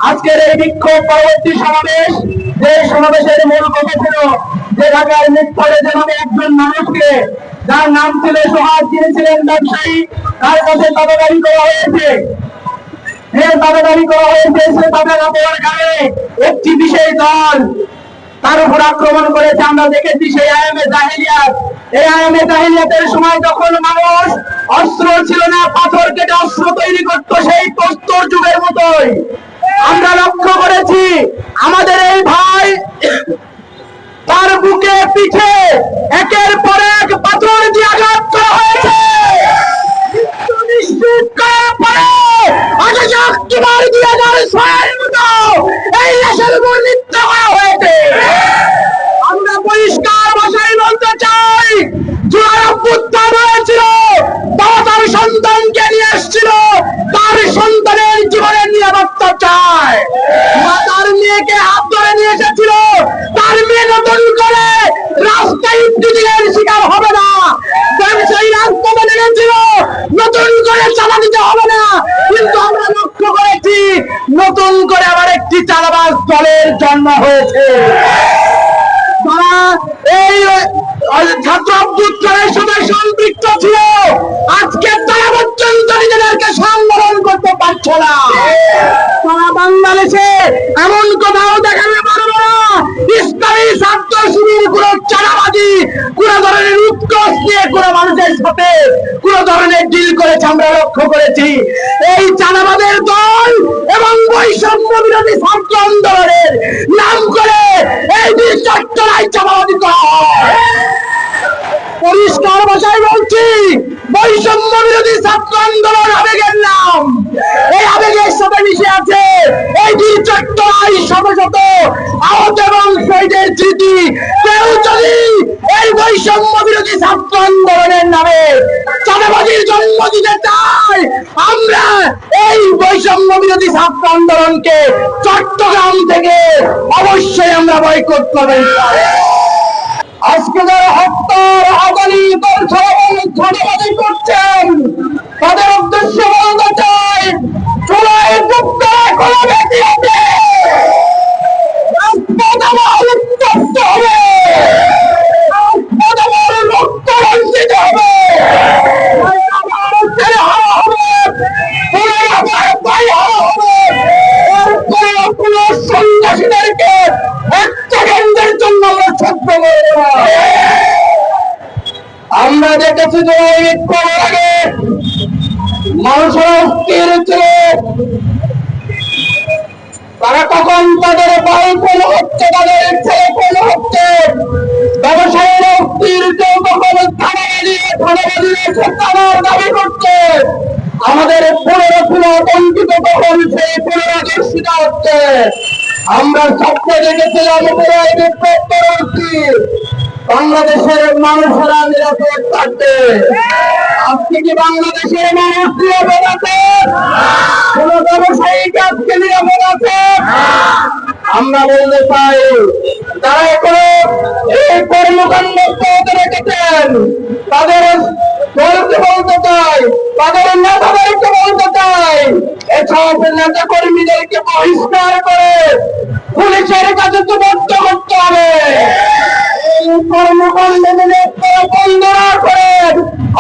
আজকের এই বিক্ষোভ পরবর্তী সমাবেশ, যে সমাবেশের মূল কথা ছিল যে ঢাকার মিটফোর্ডে যেভাবে একজন মানুষকে যার নাম ছিল সোহাগ, যিনি ছিলেন ব্যবসায়ী, তার কাছে তাবেদারি করা হয়েছে। সে তাবেদা দেওয়ার কারণে একটি বিশেষ দল তার উপর আক্রমণ করেছে। আমরা দেখেছি সেই আয়ামে জাহেলিয়াত। এই আয়ামে জাহেলিয়াতের সময় যখন মানুষ অস্ত্র ছিল না, পাথর কেটে অস্ত্র তৈরি করতো, সেই প্রস্তর যুগের মতোই আমরা লক্ষ্য করেছি আমাদের এই ভাই তার বুকে পিঠে একের পর এক পাথর দিয়ে আঘাত করা হয়েছে। নিশ্চিত করার পরে এই লাশের উপর নৃত্য করা হয়েছে। আমরা পরিষ্কার ভাষায় বলতে চাই, জুলাই অভ্যুত্থান হয়েছিল, বাবা তার সন্তানকে নিয়ে এসেছিল, তার সন্তানের জীবনের নিরাপত্তা চায়। মা তার মেয়েকে হাত ধরে নিয়ে এসেছিল, তার মেয়ে নতুন করে রাস্তায় ইফতিজিংয়ের শিকার হবে না। সেই রাস্তা মেনে গেছিল, নতুন করে চাঁদা দিতে হবে না। কিন্তু আমরা লক্ষ্য করেছি নতুন করে আবার একটি চাঁদাবাজ দলের জন্ম হয়েছে। তারা এই ছাত্র অভ্যুত্থানের সাথে সম্পৃক্ত ছিল, আজকে তারা পর্যন্ত নিজেদেরকে সম্বোধন করতে পারছে না। তারা বাংলাদেশে এমন কোথাও দেখাতে পারবে না ইসলামী ছাত্র শিবির কোন চাঁদাবাজি, কোন ধরনের উৎকর্ষ নিয়ে কোন মানুষের সাথে কোন ধরনের ডিল করেছে। আমরা লক্ষ্য করেছি এই চাঁদাবাজের দল এবং বৈষম্য বিরোধী ছাত্র আন্দোলনের নাম করে এই দুই চট্টগ্রাম চাঁদাবাজি করা হয়। পরিষ্কার ভাষায় বলছি, বৈষম্য বিরোধী ছাত্র আন্দোলন আবেগের নাম, এই আবেগের সাথে মিশে আছে এই দুই চট্টগ্রাম শত শত আহত এবং শহীদের স্মৃতি। কেউ যদি এই বৈষম্য বিরোধী ছাত্র আন্দোলনের নামে চাঁদাবাজির জন্ম দিতে চায়, আমরা এই বৈষম্য বিরোধী ছাত্র আন্দোলনকে চট্টগ্রাম থেকে অবশ্যই আমরা বয়কট করবেন। আজকে যারা হত্যার আগামী চাঁদাবাজি করছেন তাদের উদ্দেশ্য বলতে চাই, চুলাই যুক্ত কোনো ব্যক্তি আছে উত্তপ্ত হবে, রক্ত রঞ্জিত হবে, সন্ত্রাসীদেরকে এক সেকেন্ডের জন্য আমরা ছোট্ট আমরা দেখেছি যে আগে মানুষের অস্থির ছিল, তারা কখন তাদের বাড়ি কোন হচ্ছে, তাদের ছেলে কোন হচ্ছে, ব্যবসায়ীর অস্থির কেউ কখন থানার দাবি করছে, আমাদের 15 আতঙ্কিত কখন সেই পুনরাদর্শিত হচ্ছে। আমরা স্বপ্নে দেখেছিলাম বাংলাদেশের মানুষেরা নিরাপদ থাকবে। আজকে কি বাংলাদেশের মানুষ নিরাপদ আছে? কোন ব্যবসায়ীকে আজকে নিরাপদ আছে? আমরা বলতে চাই, যারা এখনো এই কর্মকাণ্ড রেখেছেন তাদের দলকে বলতে চাই, তাদের নেতাদেরকে বলতে চাই, এসব নেতা কর্মীদেরকে বহিষ্কার করে পুলিশের কাছে সুবদ্ধ করতে হবে। কর্মকাণ্ড বন্ধ না করে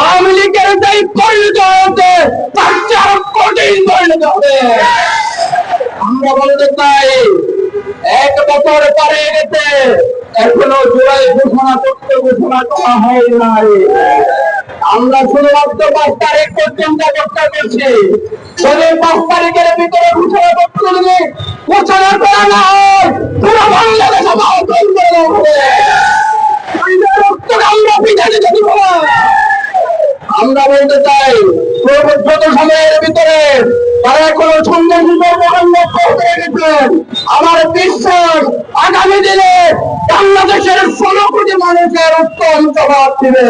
আওয়ামী লীগের যেই পরিণত হয়েছে তার চেয়ে আরো কঠিন পরিণত হবে। আমরা বলতে চাই, 1 বছর পরে গেছে, এখনো জুলাই ঘোষণা করা হয় নাই। আমরা শুধুমাত্র 5 তারিখ পর্যন্ত অপেক্ষা করছি। যদি 5 তারিখের ভিতরে ঘোষণা করা না হয়, পুরো বাংলাদেশে আমরা বলতে চাই, ছোট সময়ের ভিতরে তারা এখনো সন্ন্যাসী কর্মকাণ্ড করতে গেছেন। আমার বিশ্বাস আগামী দিনে বাংলাদেশের 16 কোটি মানুষের উত্তম জবাব দিবে।